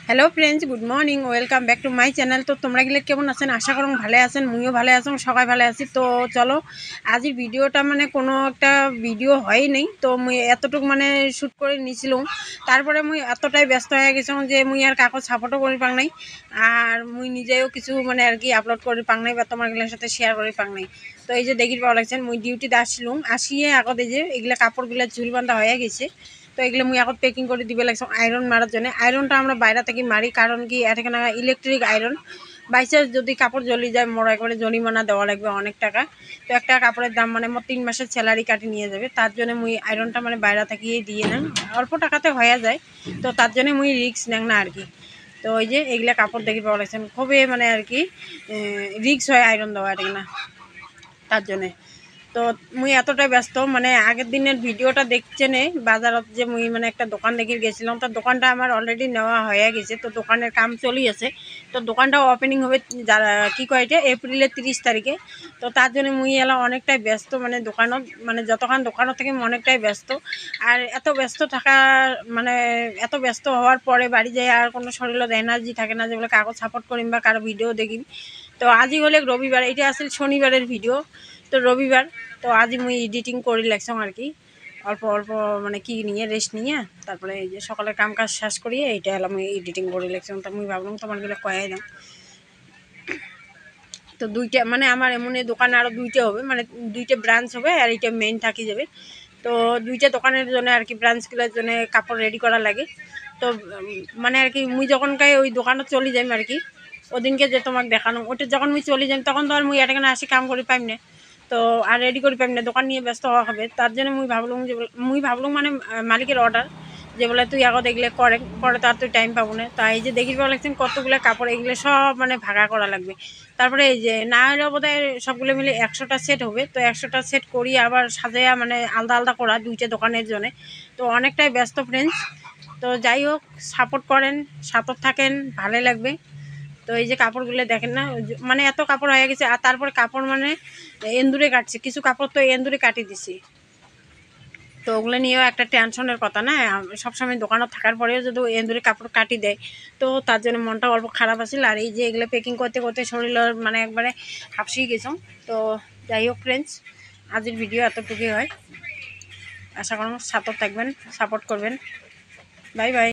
Hello friends good morning welcome back to my channel. तो तुम्हारा गले केमन आছেন आशा করুন ভালো আছেন, মুইও ভালো আছি, সবাই ভালো আছি। তো চলো আজকের ভিডিওটা মানে কোনো একটা ভিডিও হয় নাই, তো মুই এতটুক মানে শুট করে নিছিলাম। তারপরে মুই এতটাই ব্যস্ত হয়ে গেছিলাম যে মুই আর কাকো সাপোর্টও করি পাং নাই, আর মুই নিজেও কিছু মানে আর কি আপলোড করি পাং নাই বা তোমার গেলের সাথে শেয়ার করি পাং নাই। তো এই যে দেখির পাওয়া লাগছেন মুই ডিউটিতে আসছিলাম, আসিয়ে আগতে যে এগুলা কাপড়গুলা ঝুল বান্ধা হয়ে গেছে। তো এগুলো মুই এখন প্যাকিং করে দিবে লাগছে আয়রন মারার জন্য। আয়রনটা আমরা বাইরে থেকে মারি, কারণ কি এখানে ইলেকট্রিক আয়রন, বাইচান্স যদি কাপড় জ্বলি যায় মোর একবারে জরিমানা দেওয়া লাগবে অনেক টাকা। তো একটা কাপড়ের দাম মানে মোর 3 মাসের স্যালারি কাটি নিয়ে যাবে, তার জন্য মুই আয়রনটা মানে বাইরে থেকেই দিয়ে নেন, অল্প টাকাতে হয়ে যায়। তো তার জন্য মুই রিক্স নেন না আর কি। তো ওই যে এগুলা কাপড় দেখি পাওয়া লাগছেন খুবই মানে আর কি রিক্স হয় আয়রন দেওয়া এটা না, তার জন্যে। তো মুই এতটাই ব্যস্ত মানে আগের দিনের ভিডিওটা দেখছে নে বাজারত যে মুই মানে একটা দোকান দেখে গেছিলাম, তো দোকানটা আমার অলরেডি নেওয়া হয়ে গেছে। তো দোকানের কাম চলি আছে, তো দোকানটাও ওপেনিং হবে যারা কী কয় এটা এপ্রিলের 30 তারিখে। তো তার জন্য মুই এলাম অনেকটাই ব্যস্ত, মানে দোকানত মানে যতক্ষণ দোকানত থেকে অনেকটাই ব্যস্ত। আর এত ব্যস্ত থাকা মানে এত ব্যস্ত হওয়ার পরে বাড়ি যায় আর কোনো শরীরের এনার্জি থাকে না যেগুলো কাগজ সাপোর্ট করিম বা কারো ভিডিও দেখিম। তো আজই হলে রবিবার, এটা আসলে শনিবারের ভিডিও, তো রবিবার। তো আজই মুই এডিটিং করে লাগছাম আর কি, অল্প অল্প মানে কি নিয়ে রেস্ট নিয়ে তারপরে এই যে সকালের কাম কাজ শেষ করিয়ে এইটা এলাম এডিটিং করে লাগছাম। তো মুই ভাবলাম তোমার গেলে কয়াই দাম। তো দুইটা মানে আমার এমনি দোকানে আরও দুইটা হবে, মানে দুইটা ব্রাঞ্চ হবে আর এইটা মেইন থাকি যাবে। তো দুইটা দোকানের জন্য আর কি ব্রাঞ্চগুলোর জন্য কাপড় রেডি করা লাগে। তো মানে আর কি মুই যখন ওই দোকানে চলে যাই আর কি, ওদিনকে যে তোমাকে দেখানো ওটা যখন মুই চলে যাই তখন তো আর মুই এটাখানে আসি কাম করে পাইম না, তো আর রেডি করে পাইম না, দোকান নিয়ে ব্যস্ত হওয়া হবে। তার জন্য মুই ভাবলাম মানে মালিকের অর্ডার যে বলে তুই আগত এগুলো করে পরে তো আর তুই টাইম পাবো না। তাই এই যে দেখির পাওয়া লাগছেন কতগুলো কাপড়, এগুলো সব মানে ভাগা করা লাগবে। তারপরে এই যে না হলেও বোধ হয় সবগুলো মিলে 100টা সেট হবে, তো 100টা সেট করি আবার সাজাইয়া মানে আলাদা আলাদা করা দুইটা দোকানের জন্য। তো অনেকটাই ব্যস্ত ফ্রেন্ডস। তো যাই হোক সাপোর্ট করেন, সাথে থাকেন, ভালো লাগবে। তো এই যে কাপড়গুলো দেখেন না মানে এত কাপড় হয়ে গেছে, আর তারপরে কাপড় মানে এন্দুরে কাটছে, কিছু কাপড় তো এন্দুরে কাটি দিছি। তো ওগুলো নিয়েও একটা টেনশনের কথা না, সবসময় দোকানে থাকার পরেও যদি এন্দুরে কাপড় কাটি দেয় তো তার জন্য মনটা অল্প খারাপ আছিল। আর এই যে এগুলো প্যাকিং করতে করতে শরীরের মানে একবারে হাঁপসিয়ে গেছ। তো যাই হোক ফ্রেন্ডস, আজকের ভিডিও এতটুকুই হয়। আশা করুন সাথে থাকবেন, সাপোর্ট করবেন। Bye bye.